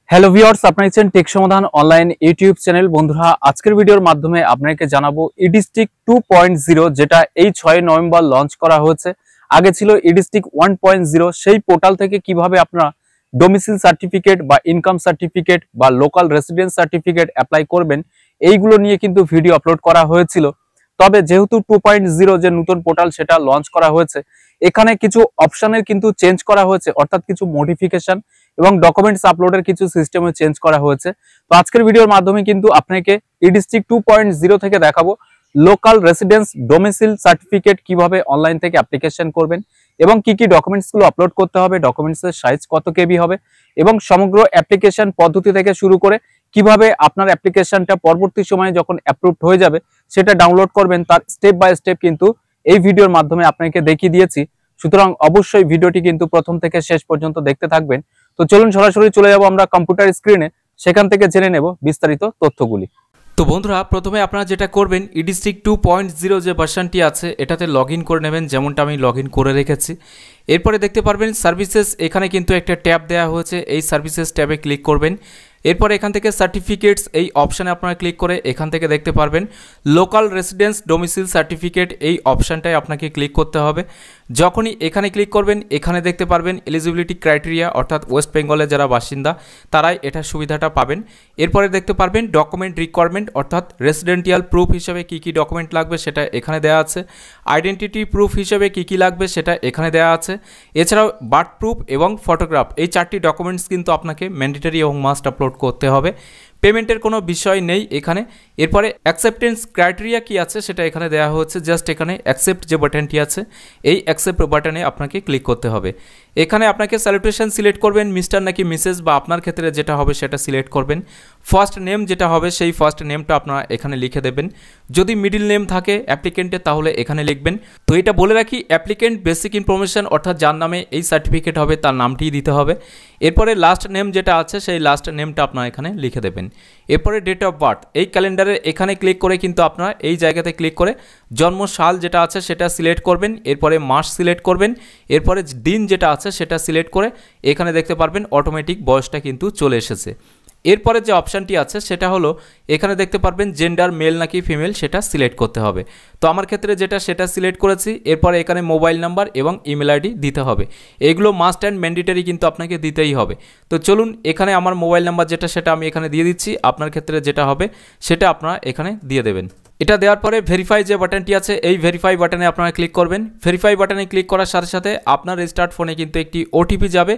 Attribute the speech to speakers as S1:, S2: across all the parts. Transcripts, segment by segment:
S1: Hello viewers, আপনারা দেখছেন take সমাধান অনলাইন ইউটিউব চ্যানেল। বন্ধুরা, আজকের ভিডিওর মাধ্যমে আপনাকে জানাবো ইডিস্টিক 2.0, যেটা এই 6 নভেম্বর লঞ্চ করা হয়েছে। আগে ছিল ইডিস্টিক 1.0। সেই পোর্টাল থেকে কিভাবে আপনারা ডোমিসাইল সার্টিফিকেট বা ইনকাম সার্টিফিকেট বা লোকাল রেসিডেন্স সার্টিফিকেট অ্যাপ্লাই করবেন, এইগুলো নিয়ে কিন্তু ভিডিও আপলোড করা হয়েছিল। তবে যেহেতু 2.0 যে নতুন পোর্টাল সেটা লঞ্চ করা হয়েছে, এখানে কিছু অপশনের কিন্তু চেঞ্জ করা হয়েছে, অর্থাৎ কিছু মডিফিকেশন এবং ডকুমেন্টস আপলোডের কিছু সিস্টেমে চেঞ্জ করা হয়েছে। তো আজকের ভিডিওর মাধ্যমে কিন্তু আপনাকে ইডিস্টিক 2.0 থেকে দেখাবো লোকাল রেসিডেন্স ডোমিসাইল সার্টিফিকেট কিভাবে অনলাইন থেকে অ্যাপ্লিকেশন করবেন এবং কি কি ডকুমেন্টসগুলো আপলোড করতে হবে, ডকুমেন্টসের সাইজ কত কেবি হবে এবং সমগ্র অ্যাপ্লিকেশন পদ্ধতি থেকে শুরু করে কিভাবে আপনার অ্যাপ্লিকেশনটা পরবর্তী সময়ে যখন অ্যাপ্রুভড হয়ে যাবে সেটা ডাউনলোড করবেন, তার স্টেপ বাই স্টেপ কিন্তু এই ভিডিওর মাধ্যমে আপনাকে দেখিয়ে দিয়েছি। সুতরাং অবশ্যই ভিডিওটি কিন্তু প্রথম থেকে শেষ পর্যন্ত দেখতে থাকবেন। তো চলুন সরাসরি চলে যাব আমরা কম্পিউটার স্ক্রিনে, সেখান থেকে জেনে নেব বিস্তারিত তথ্যগুলি।
S2: তো বন্ধুরা, প্রথমে আপনারা যেটা করবেন, ইডিস্টিক 2.0 যে ভার্সনটি আছে এটাতে লগ ইন করে নেবেন, যেমনটা আমি লগ ইন করে রেখেছি। এরপরে দেখতে পারবেন সার্ভিসেস, এখানে কিন্তু একটা ট্যাব দেওয়া হয়েছে, এই সার্ভিসেস ট্যাবে ক্লিক করবেন। এরপর এখান থেকে সার্টিফিকেটস এই অপশানে আপনারা ক্লিক করে এখান থেকে দেখতে পারবেন লোকাল রেসিডেন্স ডোমিসাইল সার্টিফিকেট, এই অপশানটায় আপনাকে ক্লিক করতে হবে। যখনই এখানে ক্লিক করবেন এখানে দেখতে পারবেন এলিজিবিলিটি ক্রাইটেরিয়া, অর্থাৎ ওয়েস্ট বেঙ্গলের যারা বাসিন্দা তারাই এটার সুবিধাটা পাবেন। এরপরে দেখতে পারবেন ডকুমেন্ট রিকোয়ারমেন্ট, অর্থাৎ রেসিডেন্টিয়াল প্রুফ হিসেবে কী কী ডকুমেন্ট লাগবে সেটা এখানে দেওয়া আছে। আইডেন্টিটি প্রুফ হিসেবে কী কী লাগবে সেটা এখানে দেওয়া আছে। এছাড়াও বার্থ প্রুফ এবং ফটোগ্রাফ, এই 4টি ডকুমেন্টস কিন্তু আপনাকে ম্যান্ডেটরি এবং মাস্ট আপলোড করতে হবে। পেমেন্টের কোনো বিষয় নেই এখানে। এরপরে অ্যাকসেপ্টেন্স ক্রাইটেরিয়া কি আছে সেটা এখানে দেওয়া হচ্ছে, জাস্ট এখানে অ্যাকসেপ্ট যে বাটনটি আছে এই অ্যাকসেপ্ট বাটনে আপনাকে ক্লিক করতে হবে। এখানে আপনাকে স্যালুটেশন সিলেক্ট করবেন, মিস্টার নাকি মিসেস, বা আপনার ক্ষেত্রে যেটা হবে সেটা সিলেক্ট করবেন। ফার্স্ট নেম যেটা হবে সেই ফার্স্ট নেমটা আপনারা এখানে লিখে দেবেন। যদি মিডিল নেম থাকে অ্যাপ্লিকেন্টের তাহলে এখানে লিখবেন। তো এটা বলে রাখি, অ্যাপ্লিকেন্ট বেসিক ইনফরমেশন, অর্থাৎ যার নামে এই সার্টিফিকেট হবে তার নামটিই দিতে হবে। এরপরে লাস্ট নেম যেটা আছে সেই লাস্ট নেমটা আপনারা এখানে লিখে দেবেন। এরপরে ডেট অফ বার্থ, এই ক্যালেন্ডারে এখানে ক্লিক করে কিন্তু আপনারা এই জায়গাতে ক্লিক করে জন্ম সাল যেটা আছে সেটা সিলেক্ট করবেন। এরপরে মাস সিলেক্ট করবেন। এরপরে দিন যেটা আছে সেটা সিলেক্ট করে এখানে দেখতে পারবেন অটোমেটিক বয়সটা কিন্তু চলে এসেছে। এরপরে যে অপশানটি আছে সেটা হলো এখানে দেখতে পারবেন জেন্ডার মেল নাকি ফিমেল সেটা সিলেক্ট করতে হবে। তো আমার ক্ষেত্রে যেটা সেটা সিলেক্ট করেছি। এরপরে এখানে মোবাইল নাম্বার এবং ইমেল আইডি দিতে হবে। এগুলো মাস্ট অ্যান্ড ম্যান্ডেটরি কিন্তু আপনাকে দিতেই হবে। তো চলুন এখানে আমার মোবাইল নাম্বার যেটা সেটা আমি এখানে দিয়ে দিচ্ছি, আপনার ক্ষেত্রে যেটা হবে সেটা আপনারা এখানে দিয়ে দেবেন। এটা দেওয়ার পরে ভেরিফাই যে বাটনটি আছে এই ভেরিফাই বাটনে আপনারা ক্লিক করবেন। ভেরিফাই বাটনে ক্লিক করার সাথে সাথে আপনার রেজিস্টার্ড ফোনে কিন্তু একটি ওটিপি যাবে,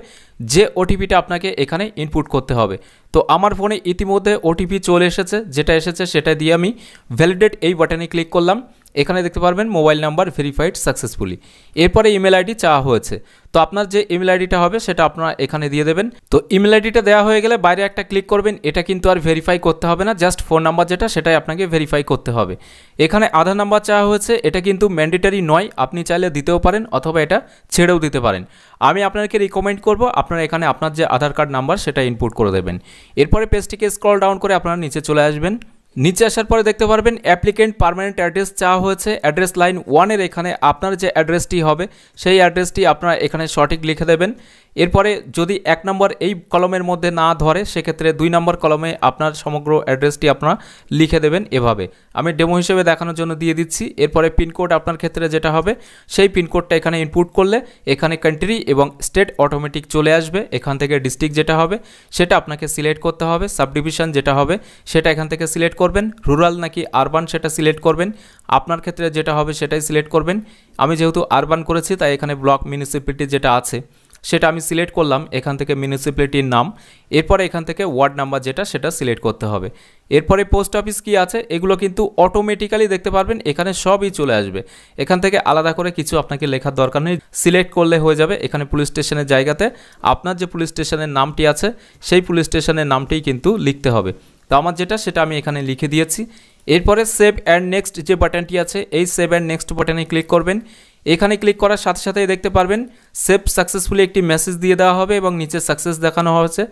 S2: যে ওটিপিটা আপনাকে এখানে ইনপুট করতে হবে। তো আমার ফোনে ইতিমধ্যে ওটিপি চলে এসেছে, যেটা এসেছে সেটা দিয়ে আমি ভ্যালিডেট এই বাটনে ক্লিক করলাম। এখানে দেখতে পারবেন মোবাইল নাম্বার ভেরিফাইড সাকসেসফুলি। এরপরে ইমেল আইডি চাওয়া হয়েছে, তো আপনার যে ইমেল আইডিটা হবে সেটা আপনারা এখানে দিয়ে দেবেন। তো ইমেল আইডিটা দেওয়া হয়ে গেলে বাইরে একটা ক্লিক করবেন, এটা কিন্তু আর ভেরিফাই করতে হবে না, জাস্ট ফোন নাম্বার যেটা সেটাই আপনাকে ভেরিফাই করতে হবে। এখানে আধার নাম্বার চাওয়া হয়েছে, এটা কিন্তু ম্যান্ডেটরি নয়, আপনি চাইলে দিতেও পারেন অথবা এটা ছেড়েও দিতে পারেন। আমি আপনাকে রিকমেন্ড করব আপনারা এখানে আপনার যে আধার কার্ড নাম্বার সেটা ইনপুট করে দেবেন। এরপরে পেজটিকে স্ক্রল ডাউন করে আপনারা নিচে চলে আসবেন। নিচে আসার পরে দেখতে পারবেন অ্যাপ্লিকেন্ট পার্মানেন্ট অ্যাড্রেস চাওয়া হয়েছে। অ্যাড্রেস লাইন 1-এর এখানে আপনার যে অ্যাড্রেসটি হবে সেই অ্যাড্রেসটি আপনারা এখানে সঠিক লিখে দেবেন। এরপরে যদি 1 নম্বর এই কলমের মধ্যে না ধরে সেক্ষেত্রে 2 নম্বর কলমে আপনার সমগ্র অ্যাড্রেসটি আপনারা লিখে দেবেন। এভাবে আমি ডেমো হিসেবে দেখানোর জন্য দিয়ে দিচ্ছি। এরপরে পিনকোড আপনার ক্ষেত্রে যেটা হবে সেই পিনকোডটা এখানে ইনপুট করলে এখানে কান্ট্রি এবং স্টেট অটোমেটিক চলে আসবে। এখান থেকে ডিস্ট্রিক্ট যেটা হবে সেটা আপনাকে সিলেক্ট করতে হবে। সাবডিভিশন যেটা হবে সেটা এখান থেকে সিলেক্ট করবেন। রুরাল নাকি আরবান সেটা সিলেক্ট করবেন। আপনার ক্ষেত্রে যেটা হবে সেটাই সিলেক্ট করবেন। আমি যেহেতু আরবান করেছি তাই এখানে ব্লক মিউনিসিপ্যালিটি যেটা আছে সেটা আমি সিলেক্ট করলাম। এখান থেকে মিউনিসিপ্যালিটির নাম, এরপরে এখান থেকে ওয়ার্ড নাম্বার যেটা সেটা সিলেক্ট করতে হবে। এরপরে পোস্ট অফিস কি আছে এগুলো কিন্তু অটোমেটিক্যালি দেখতে পারবেন এখানে সবই চলে আসবে। এখান থেকে আলাদা করে কিছু আপনাকে লেখার দরকার নেই, সিলেক্ট করলে হয়ে যাবে। এখানে পুলিশ স্টেশনের জায়গাতে আপনার যে পুলিশ স্টেশনের নামটি আছে সেই পুলিশ স্টেশনের নামটিই কিন্তু লিখতে হবে। তো আমার যেটা সেটা আমি এখানে লিখে দিয়েছি। এরপরে সেভ অ্যান্ড নেক্সট যে বাটনটি আছে এই সেভ অ্যান্ড নেক্সট বাটনে ক্লিক করবেন। এখানে ক্লিক করার সাথে সাথেই দেখতে পারবেন সেভ সাকসেসফুলি একটি মেসেজ দিয়ে দেওয়া হবে এবং নিচে সাকসেস দেখানো হয়েছে।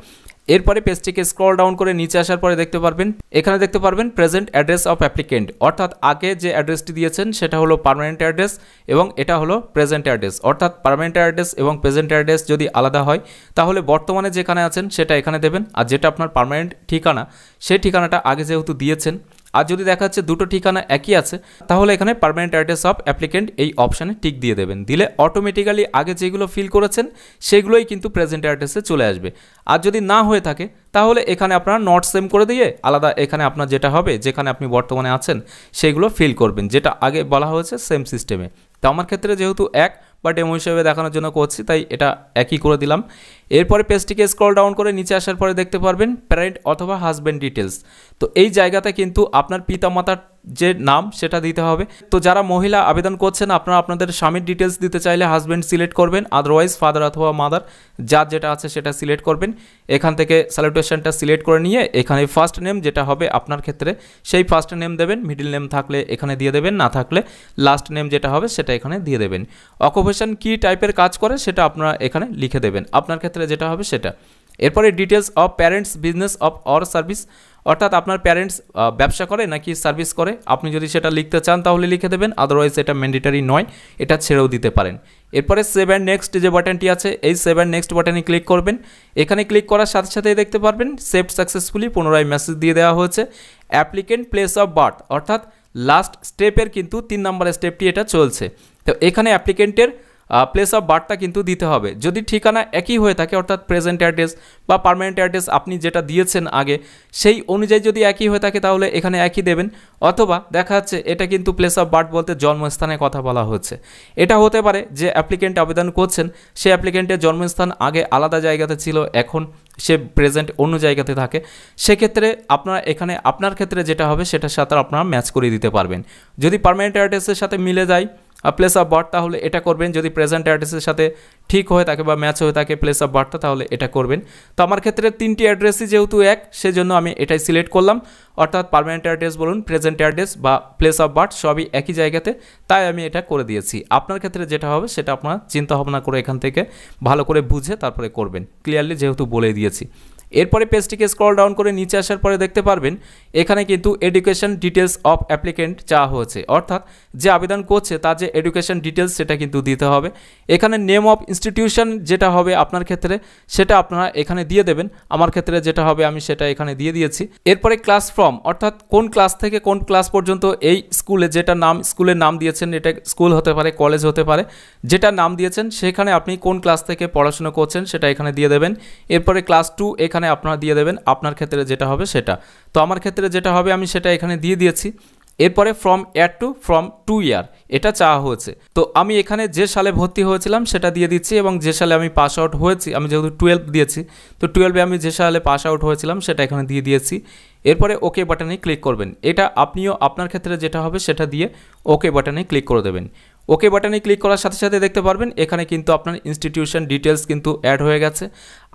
S2: এরপরে পেজটিকে স্ক্রল ডাউন করে নিচে আসার পরে দেখতে পারবেন এখানে দেখতে পারবেন প্রেজেন্ট অ্যাড্রেস অফ অ্যাপ্লিকেন্ট, অর্থাৎ আগে যে অ্যাড্রেসটি দিয়েছেন সেটা হলো পার্মানেন্ট অ্যাড্রেস এবং এটা হলো প্রেজেন্ট অ্যাড্রেস। অর্থাৎ পার্মানেন্ট অ্যাড্রেস এবং প্রেজেন্ট অ্যাড্রেস যদি আলাদা হয় তাহলে বর্তমানে যেখানে আছেন সেটা এখানে দেবেন, আর যেটা আপনার পার্মানেন্ট ঠিকানা সেই ঠিকানাটা আগে যেহেতু দিয়েছেন, আর যদি দেখা যাচ্ছে দুটো ঠিকানা একই আছে তাহলে এখানে পার্মানেন্ট অ্যাড্রেস অফ অ্যাপ্লিকেন্ট এই অপশানে টিক দিয়ে দেবেন। দিলে অটোমেটিক্যালি আগে যেগুলো ফিল করেছেন সেগুলোই কিন্তু প্রেজেন্ট অ্যাড্রেসে চলে আসবে। আর যদি না হয়ে থাকে তাহলে এখানে আপনারা নট সেম করে দিয়ে আলাদা এখানে আপনার যেটা হবে যেখানে আপনি বর্তমানে আছেন সেগুলো ফিল করবেন, যেটা আগে বলা হয়েছে সেম সিস্টেমে। তো আমার ক্ষেত্রে যেহেতু এক বা ডেমো হিসেবে দেখানোর জন্য করছি তাই এটা একই করে দিলাম। এরপরে পেজটিকে স্ক্রল ডাউন করে নিচে আসার পরে দেখতে পারবেন প্যারেন্ট অথবা হাজব্যান্ড ডিটেলস। তো এই জায়গাতে কিন্তু আপনার পিতামাতার যে নাম সেটা দিতে হবে। তো যারা মহিলা আবেদন করছেন আপনারা আপনাদের স্বামীর ডিটেলস দিতে চাইলে হাজব্যান্ড সিলেক্ট করবেন, আদারওয়াইজ ফাদার অথবা মাদার যার যেটা আছে সেটা সিলেক্ট করবেন। এখান থেকে স্যালুটেশনটা সিলেক্ট করে নিয়ে এখানে ফার্স্ট নেম যেটা হবে আপনার ক্ষেত্রে সেই ফার্স্ট নেম দেবেন, মিডল নেম থাকলে এখানে দিয়ে দেবেন, না থাকলে লাস্ট নেম যেটা হবে সেটা এখানে দিয়ে দেবেন। অকুপেশন কী টাইপের কাজ করে সেটা আপনারা এখানে লিখে দেবেন, আপনার ক্ষেত্রে যেটা হবে সেটা। এরপরে details of parents business of or service, অর্থাৎ আপনার প্যারেন্টস ব্যবসা করে নাকি সার্ভিস করে, আপনি যদি সেটা লিখতে চান তাহলে লিখে দেবেন, আদারওয়াইজ এটা ম্যান্ডেটরি নয়, এটা ছেড়েও দিতে পারেন। এরপরে সেভ অ্যান্ড নেক্সট যে বাটনটি আছে এই সেভ অ্যান্ড নেক্সট বাটনে ক্লিক করবেন। এখানে ক্লিক করার সাথে সাথেই দেখতে পারবেন সেভ সাকসেসফুলি পুনরায় মেসেজ দিয়ে দেওয়া হয়েছে অ্যাপ্লিকেন্ট প্লেস অফ বার্থ, অর্থাৎ লাস্ট স্টেপের কিন্তু 3 নম্বর স্টেপটি এটা চলছে। তো এখানে অ্যাপ্লিকেন্টের প্লেস অফ বার্থটা কিন্তু দিতে হবে। যদি ঠিকানা একই হয়ে থাকে অর্থাৎ প্রেজেন্ট অ্যাড্রেস বা পার্মানেন্ট অ্যাড্রেস আপনি যেটা দিয়েছেন আগে সেই অনুযায়ী যদি একই হয়ে থাকে তাহলে এখানে একই দেবেন, অথবা দেখা যাচ্ছে এটা কিন্তু প্লেস অফ বার্থ বলতে জন্মস্থানের কথা বলা হচ্ছে। এটা হতে পারে যে অ্যাপ্লিকেন্ট আবেদন করছেন সে অ্যাপ্লিকেন্টের জন্মস্থান আগে আলাদা জায়গাতে ছিল, এখন সে প্রেজেন্ট অন্য জায়গাতে থাকে, সেক্ষেত্রে আপনারা এখানে আপনার ক্ষেত্রে যেটা হবে সেটার সাথে আপনারা ম্যাচ করে দিতে পারবেন। যদি পার্মানেন্ট অ্যাড্রেসের সাথে মিলে যায় প্লেস অফ বার্থ তাহলে এটা করবেন, যদি প্রেজেন্ট অ্যাড্রেসের সাথে ঠিক হয়ে থাকে বা ম্যাচ হয়ে থাকে প্লেস অফ বার্থটা তাহলে এটা করবেন। তো আমার ক্ষেত্রে 3টি অ্যাড্রেসই যেহেতু এক সেজন্য আমি এটাই সিলেক্ট করলাম, অর্থাৎ পার্মানেন্ট অ্যাড্রেস বলুন প্রেজেন্ট অ্যাড্রেস বা প্লেস অফ বার্থ সবই একই জায়গাতে, তাই আমি এটা করে দিয়েছি। আপনার ক্ষেত্রে যেটা হবে সেটা আপনারা চিন্তা ভাবনা করে এখান থেকে ভালো করে বুঝে তারপরে করবেন, ক্লিয়ারলি যেহেতু বলে দিয়েছি। এরপরে পেজটিকে স্ক্রল ডাউন করে নিচে আসার পরে দেখতে পারবেন এখানে কিন্তু এডুকেশন ডিটেলস অফ অ্যাপ্লিকেন্ট চাওয়া হয়েছে, অর্থাৎ যে আবেদন করছে তার যে এডুকেশন ডিটেলস সেটা কিন্তু দিতে হবে। এখানে নেম অফ ইনস্টিটিউশন যেটা হবে আপনার ক্ষেত্রে সেটা আপনারা এখানে দিয়ে দেবেন, আমার ক্ষেত্রে যেটা হবে আমি সেটা এখানে দিয়ে দিয়েছি। এরপরে ক্লাস ফ্রম, অর্থাৎ কোন ক্লাস থেকে কোন ক্লাস পর্যন্ত এই স্কুলে যেটা নাম স্কুলের নাম দিয়েছেন, এটা স্কুল হতে পারে কলেজ হতে পারে, যেটা নাম দিয়েছেন সেখানে আপনি কোন ক্লাস থেকে পড়াশোনা করছেন সেটা এখানে দিয়ে দেবেন। এরপরে ক্লাস 2 এখানে আপনারা দিয়ে দেবেন, আপনার ক্ষেত্রে যেটা হবে সেটা। তো আমার ক্ষেত্রে যেটা হবে আমি সেটা এখানে দিয়ে দিয়েছি। এরপরে ফ্রম ইয়ার টু ফ্রম 2 ইয়ার এটা চাওয়া হয়েছে, তো আমি এখানে যে সালে ভর্তি হয়েছিলাম সেটা দিয়ে দিচ্ছি এবং যে সালে আমি পাস আউট হয়েছি, আমি যেহেতু 12 দিয়েছি তো 12-এ আমি যে সালে পাস আউট হয়েছিলাম সেটা এখানে দিয়ে দিয়েছি। এরপরে ওকে বাটনে ক্লিক করবেন, এটা আপনিও আপনার ক্ষেত্রে যেটা হবে সেটা দিয়ে ওকে বাটনে ক্লিক করে দেবেন। ওকে বাটনে ক্লিক করার সাথে সাথে দেখতে পারবেন এখানে কিন্তু আপনার ইনস্টিটিউশন ডিটেলস কিন্তু অ্যাড হয়ে গেছে।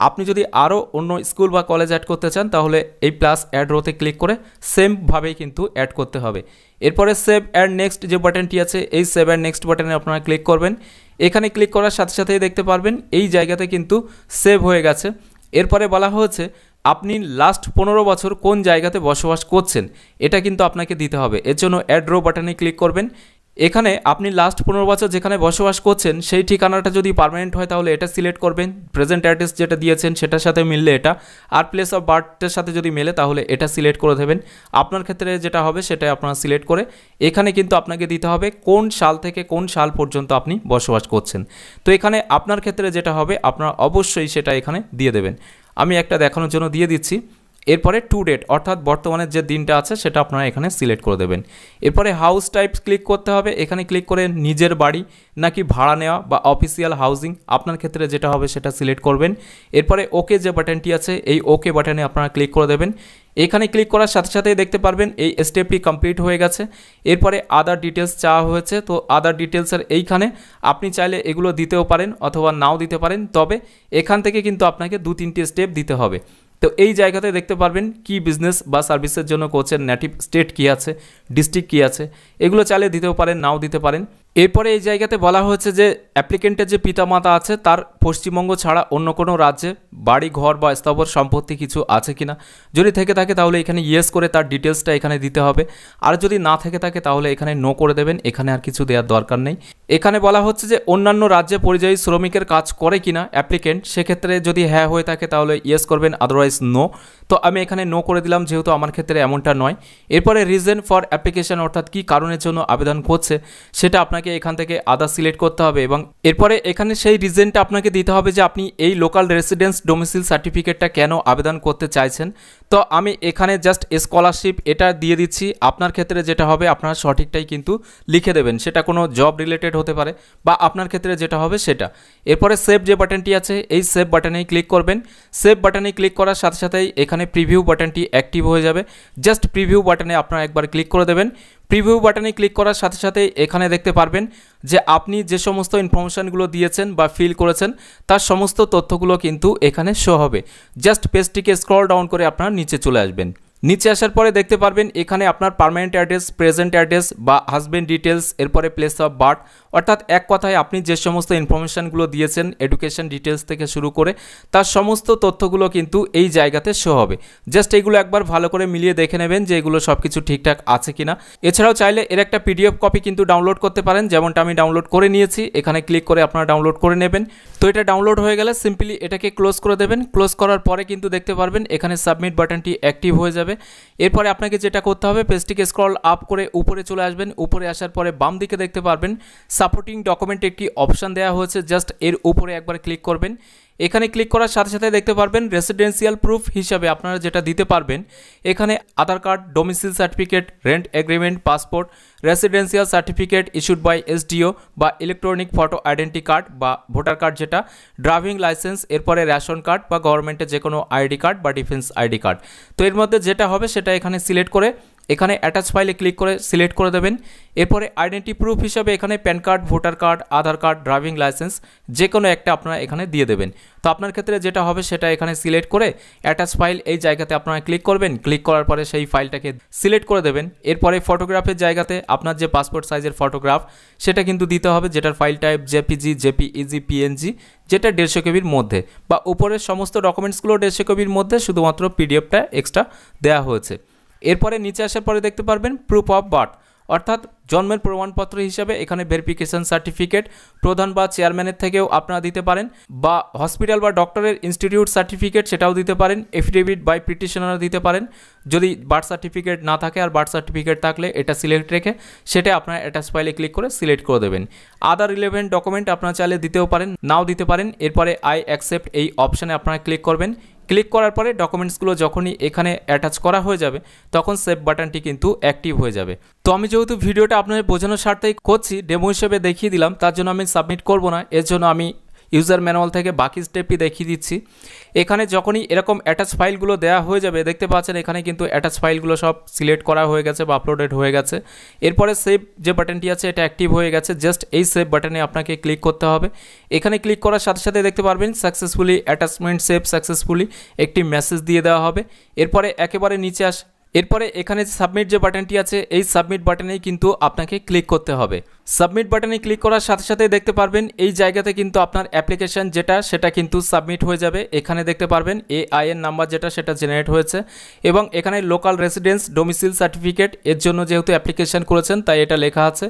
S2: আপনি যদি আরও অন্য স্কুল বা কলেজ অ্যাড করতে চান তাহলে এই প্লাস অ্যাড রোতে ক্লিক করে সেমভাবেই কিন্তু অ্যাড করতে হবে। এরপরে সেভ অ্যান্ড নেক্সট যে বাটনটি আছে এই সেভ অ্যান্ড নেক্সট বাটনে আপনারা ক্লিক করবেন। এখানে ক্লিক করার সাথে সাথেই দেখতে পারবেন এই জায়গাতে কিন্তু সেভ হয়ে গেছে। এরপরে বলা হয়েছে আপনি লাস্ট 15 বছর কোন জায়গাতে বসবাস করছেন এটা কিন্তু আপনাকে দিতে হবে, এর জন্য অ্যাড রো বাটনে ক্লিক করবেন। এখানে আপনি লাস্ট 15 বছর যেখানে বসবাস করছেন সেই ঠিকানাটা যদি পার্মানেন্ট হয় তাহলে এটা সিলেক্ট করবেন, প্রেজেন্ট অ্যাড্রেস যেটা দিয়েছেন সেটার সাথে মিললে এটা, আর প্লেস অফ বার্থের সাথে যদি মেলে তাহলে এটা সিলেক্ট করে দেবেন। আপনার ক্ষেত্রে যেটা হবে সেটা আপনারা সিলেক্ট করে এখানে কিন্তু আপনাকে দিতে হবে কোন সাল থেকে কোন সাল পর্যন্ত আপনি বসবাস করছেন। তো এখানে আপনার ক্ষেত্রে যেটা হবে আপনারা অবশ্যই সেটা এখানে দিয়ে দেবেন। আমি একটা দেখানোর জন্য দিয়ে দিচ্ছি। এরপরে টু ডেট অর্থাৎ বর্তমানের যে দিনটা আছে সেটা আপনারা এখানে সিলেক্ট করে দেবেন। এরপরে হাউস টাইপ ক্লিক করতে হবে, এখানে ক্লিক করে নিজের বাড়ি নাকি ভাড়া নেওয়া বা অফিসিয়াল হাউজিং আপনার ক্ষেত্রে যেটা হবে সেটা সিলেক্ট করবেন। এরপরে ওকে যে বাটনটি আছে এই ওকে বাটনে আপনারা ক্লিক করে দেবেন। এখানে ক্লিক করার সাথে সাথেই দেখতে পারবেন এই স্টেপটি কমপ্লিট হয়ে গেছে। এরপরে আদার ডিটেলস চাওয়া হয়েছে, তো আদার ডিটেলসের এইখানে আপনি চাইলে এগুলো দিতেও পারেন অথবা নাও দিতে পারেন, তবে এখান থেকে কিন্তু আপনাকে 2-3টি স্টেপ দিতে হবে। তো এই জায়গাতে দেখতে পারবেন কি বিজনেস বা সার্ভিসের জন্য করছেন, নেটিভ স্টেট কী আছে, ডিস্ট্রিক্ট কী আছে, এগুলো চাইলে দিতেও পারেন নাও দিতে পারেন। এরপরে এই জায়গাতে বলা হয়েছে যে অ্যাপ্লিকেন্টের যে পিতামাতা আছে তার পশ্চিমবঙ্গ ছাড়া অন্য কোনো রাজ্যে বাড়ি ঘর বা স্থাবর সম্পত্তি কিছু আছে কিনা, যদি থেকে থাকে তাহলে এখানে ইয়েস করে তার ডিটেলসটা এখানে দিতে হবে, আর যদি না থেকে থাকে তাহলে এখানে নো করে দেবেন, এখানে আর কিছু দেওয়ার দরকার নেই। এখানে বলা হচ্ছে যে অন্যান্য রাজ্যে পরিযায়ী শ্রমিকের কাজ করে কিনা অ্যাপ্লিকেন্ট, সেক্ষেত্রে যদি হ্যাঁ হয়ে থাকে তাহলে ইয়েস করবেন, আদারওয়াইজ নো। তো আমি এখানে নো করে দিলাম যেহেতু আমার ক্ষেত্রে এমনটা নয়। এরপরে রিজন ফর অ্যাপ্লিকেশন অর্থাৎ কী কারণের জন্য আবেদন করছে সেটা আপনাকে এখান থেকে আদার সিলেক্ট করতে হবে, এবং এরপরে এখানে সেই রিজনটা আপনাকে দিতে হবে যে আপনি এই লোকাল রেসিডেন্স ডোমিসিল সার্টিফিকেটটা কেন আবেদন করতে চাইছেন। তো আমি এখানে জাস্ট স্কলারশিপ এটা দিয়ে দিচ্ছি। আপনার ক্ষেত্রে যেটা হবে আপনার সঠিকটাই কিন্তু লিখে দেবেন, সেটা কোনো জব রিলেটেড হতে পারে বা আপনার ক্ষেত্রে যেটা হবে সেটা। এরপরে সেভ যে বাটনটি আছে এই সেভ বাটনেই ক্লিক করবেন। সেভ বাটনে ক্লিক করার সাথে সাথেই এখানে প্রিভিউ বাটনটি অ্যাক্টিভ হয়ে যাবে। জাস্ট প্রিভিউ বাটনে আপনারা একবার ক্লিক করে দেবেন। প্রিভিউ বাটনে ক্লিক করার সাথে সাথে এখানে দেখতে পারবেন যে আপনি যে সমস্ত ইনফরমেশানগুলো দিয়েছেন বা ফিল করেছেন তার সমস্ত তথ্যগুলো কিন্তু এখানে শো হবে। জাস্ট পেজটিকে স্ক্রল ডাউন করে আপনারা নিচে চলে আসবেন। নিচে আসার পরে দেখতে পারবেন এখানে আপনার পার্মানেন্ট অ্যাড্রেস, প্রেজেন্ট অ্যাড্রেস বা হাজবেন্ড ডিটেলস, এরপরে প্লেস অফ বার্থ, অর্থাৎ এক কথায় আপনি যে সমস্ত ইনফরমেশানগুলো দিয়েছেন এডুকেশন ডিটেলস থেকে শুরু করে তার সমস্ত তথ্যগুলো কিন্তু এই জায়গাতে শো হবে। জাস্ট এগুলো একবার ভালো করে মিলিয়ে দেখে নেবেন যে এগুলো সব কিছু ঠিকঠাক আছে কিনা। এছাড়াও চাইলে এর একটা পিডিএফ কপি কিন্তু ডাউনলোড করতে পারেন, যেমনটা আমি ডাউনলোড করে নিয়েছি। এখানে ক্লিক করে আপনারা ডাউনলোড করে নেবেন। তো এটা ডাউনলোড হয়ে গেলে সিম্পলি এটাকে ক্লোজ করে দেবেন। ক্লোজ করার পরে কিন্তু দেখতে পারবেন এখানে সাবমিট বাটনটি অ্যাক্টিভ হয়ে যাবে। এরপরে আপনাকে যেটা করতে হবে পেজটিকে স্ক্রল আপ করে উপরে চলে আসবেন। উপরে আসার পরে বাম দিকে দেখতে পারবেন সাপোর্টিং ডকুমেন্ট একটি অপশান দেওয়া হয়েছে, জাস্ট এর উপরে একবার ক্লিক করবেন। এখানে ক্লিক করার সাথে সাথে দেখতে পারবেন রেসিডেন্সিয়াল প্রুফ হিসাবে আপনারা যেটা দিতে পারবেন এখানে Aadhaar card, domicile certificate, rent agreement, passport, residential certificate issued by SDO বা ইলেকট্রনিক ফটো আইডেন্টি কার্ড বা ভোটার কার্ড যেটা, ড্রাইভিং লাইসেন্স, এরপরে রেশন কার্ড বা গভর্নমেন্টের যে কোনো আইডি কার্ড বা ডিফেন্স আইডি কার্ড। তো এর মধ্যে যেটা হবে সেটা এখানে সিলেক্ট করে এখানে অ্যাটাচ ফাইলে ক্লিক করে সিলেক্ট করে দেবেন। এরপরে আইডেন্টি প্রুফ হিসাবে এখানে প্যান কার্ড, ভোটার কার্ড, আধার কার্ড, ড্রাইভিং লাইসেন্স যে কোনো একটা আপনারা এখানে দিয়ে দেবেন। তো আপনার ক্ষেত্রে যেটা হবে সেটা এখানে সিলেক্ট করে অ্যাটাচ ফাইল এই জায়গাতে আপনারা ক্লিক করবেন। ক্লিক করার পরে সেই ফাইলটাকে সিলেক্ট করে দেবেন। এরপরে ফটোগ্রাফের জায়গাতে আপনার যে পাসপোর্ট সাইজের ফটোগ্রাফ সেটা কিন্তু দিতে হবে, যেটার file type JPG, JPEG, PNG, যেটা 150 কেবির মধ্যে, বা উপরের সমস্ত ডকুমেন্টসগুলো 150 কেবির মধ্যে, শুধুমাত্র পিডিএফটা এক্সট্রা দেওয়া হয়েছে। এরপরে নিচে আসার পরে দেখতে পারবেন প্রুফ অফ বার্থ, অর্থাৎ জন্মের প্রমাণপত্র হিসাবে এখানে ভেরিফিকেশন সার্টিফিকেট প্রধান বা চেয়ারম্যানের থেকেও আপনারা দিতে পারেন, বা হসপিটাল বা ডক্টরের ইনস্টিটিউট সার্টিফিকেট সেটাও দিতে পারেন, এফিডেভিট বাই পিটিশনার দিতে পারেন। যদি বার্থ সার্টিফিকেট না থাকে আর বার্থ সার্টিফিকেট থাকলে এটা সিলেক্ট রেখে সেটা আপনার অ্যাটাচ ফাইলে ক্লিক করে সিলেক্ট করে দেবেন। আদার রিলেভেন্ট ডকুমেন্ট আপনারা চাইলে দিতেও পারেন, নাও দিতে পারেন। এরপরে আই অ্যাকসেপ্ট এই অপশানে আপনারা ক্লিক করবেন। ক্লিক করার পরে ডকুমেন্টসগুলো যখনই এখানে অ্যাটাচ করা হয়ে যাবে তখন সেভ বাটনটি কিন্তু অ্যাক্টিভ হয়ে যাবে। তো আমি যেহেতু ভিডিওটা আপনাদের বোঝানোর স্বার্থেই করছি, ডেমো হিসেবে দেখিয়ে দিলাম, তার জন্য আমি সাবমিট করব না। এর জন্য আমি ইউজার ম্যানুয়াল থেকে বাকি স্টেপটি দেখিয়ে দিচ্ছি। এখানে যখনই এরকম অ্যাটাচ ফাইলগুলো দেওয়া হয়ে যাবে দেখতে পাচ্ছেন এখানে কিন্তু অ্যাটাচ ফাইলগুলো সব সিলেক্ট করা হয়ে গেছে বা আপলোডেড হয়ে গেছে। এরপরে সেভ যে বাটনটি আছে এটা অ্যাক্টিভ হয়ে গেছে। জাস্ট এই সেভ বাটনে আপনাকে ক্লিক করতে হবে। এখানে ক্লিক করার সাথে সাথে দেখতে পারবেন সাকসেসফুলি অ্যাটাচমেন্ট সেভ সাকসেসফুলি একটি মেসেজ দিয়ে দেওয়া হবে। এরপরে একেবারে নিচে এরপরে এখানে সাবমিট যে বাটনটি আছে এই সাবমিট বাটনেই কিন্তু আপনাকে ক্লিক করতে হবে। সাবমিট বাটনে ক্লিক করার সাথে সাথে দেখতে পারবেন এই জায়গাতে কিন্তু আপনার অ্যাপ্লিকেশন যেটা সেটা কিন্তু সাবমিট হয়ে যাবে। এখানে দেখতে পারবেন এআইএন নাম্বার যেটা সেটা জেনারেট হয়েছে, এবং এখানে লোকাল রেসিডেন্স ডোমিসিল সার্টিফিকেট এর জন্য যেহেতু অ্যাপ্লিকেশন করেছেন তাই এটা লেখা আছে।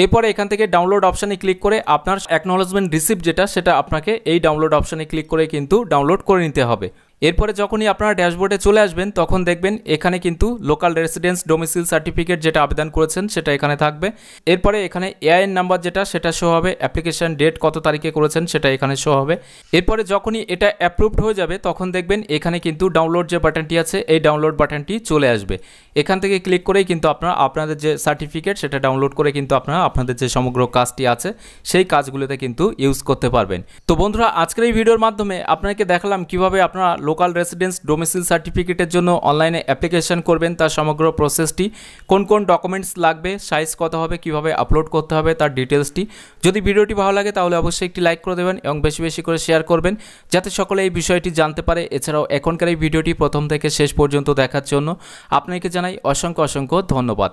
S2: এরপরে এখান থেকে ডাউনলোড অপশানে ক্লিক করে আপনার অ্যাকনোলেজমেন্ট রিসিপ্ট যেটা সেটা আপনাকে এই ডাউনলোড অপশানে ক্লিক করে কিন্তু ডাউনলোড করে নিতে হবে। এরপরে যখনই আপনারা ড্যাশবোর্ডে চলে আসবেন তখন দেখবেন এখানে কিন্তু লোকাল রেসিডেন্স ডোমিসিল সার্টিফিকেট যেটা আবেদন করেছেন সেটা এখানে থাকবে। এরপরে এখানে এআইএন নাম্বার যেটা সেটা শো হবে, অ্যাপ্লিকেশন ডেট কত তারিখে করেছেন সেটা এখানে শো হবে। এরপরে যখনই এটা অ্যাপ্রুভড হয়ে যাবে তখন দেখবেন এখানে কিন্তু ডাউনলোড যে বাটনটি আছে এই ডাউনলোড বাটনটি চলে আসবে। এখান থেকে ক্লিক করেই কিন্তু আপনারা আপনাদের যে সার্টিফিকেট সেটা ডাউনলোড করে কিন্তু আপনারা আপনাদের যে সমগ্র কাজটি আছে সেই কাজগুলোতে কিন্তু ইউজ করতে পারবেন। তো বন্ধুরা আজকের এই ভিডিওর মাধ্যমে আপনাকে দেখালাম কিভাবে আপনারা লোকাল রেসিডেন্স ডোমিসিল সার্টিফিকেটের জন্য অনলাইনে অ্যাপ্লিকেশন করবেন, তার সমগ্র প্রসেসটি, কোন কোন ডকুমেন্টস লাগবে, সাইজ কত হবে, কিভাবে আপলোড করতে হবে তার ডিটেলসটি। যদি ভিডিওটি ভালো লাগে তাহলে অবশ্যই একটি লাইক করে দেবেন এবং বেশি বেশি করে শেয়ার করবেন যাতে সকলে এই বিষয়টি জানতে পারে। এছাড়াও এখনকার এই ভিডিওটি প্রথম থেকে শেষ পর্যন্ত দেখার জন্য আপনাকে জানাই অসংখ্য অসংখ্য ধন্যবাদ।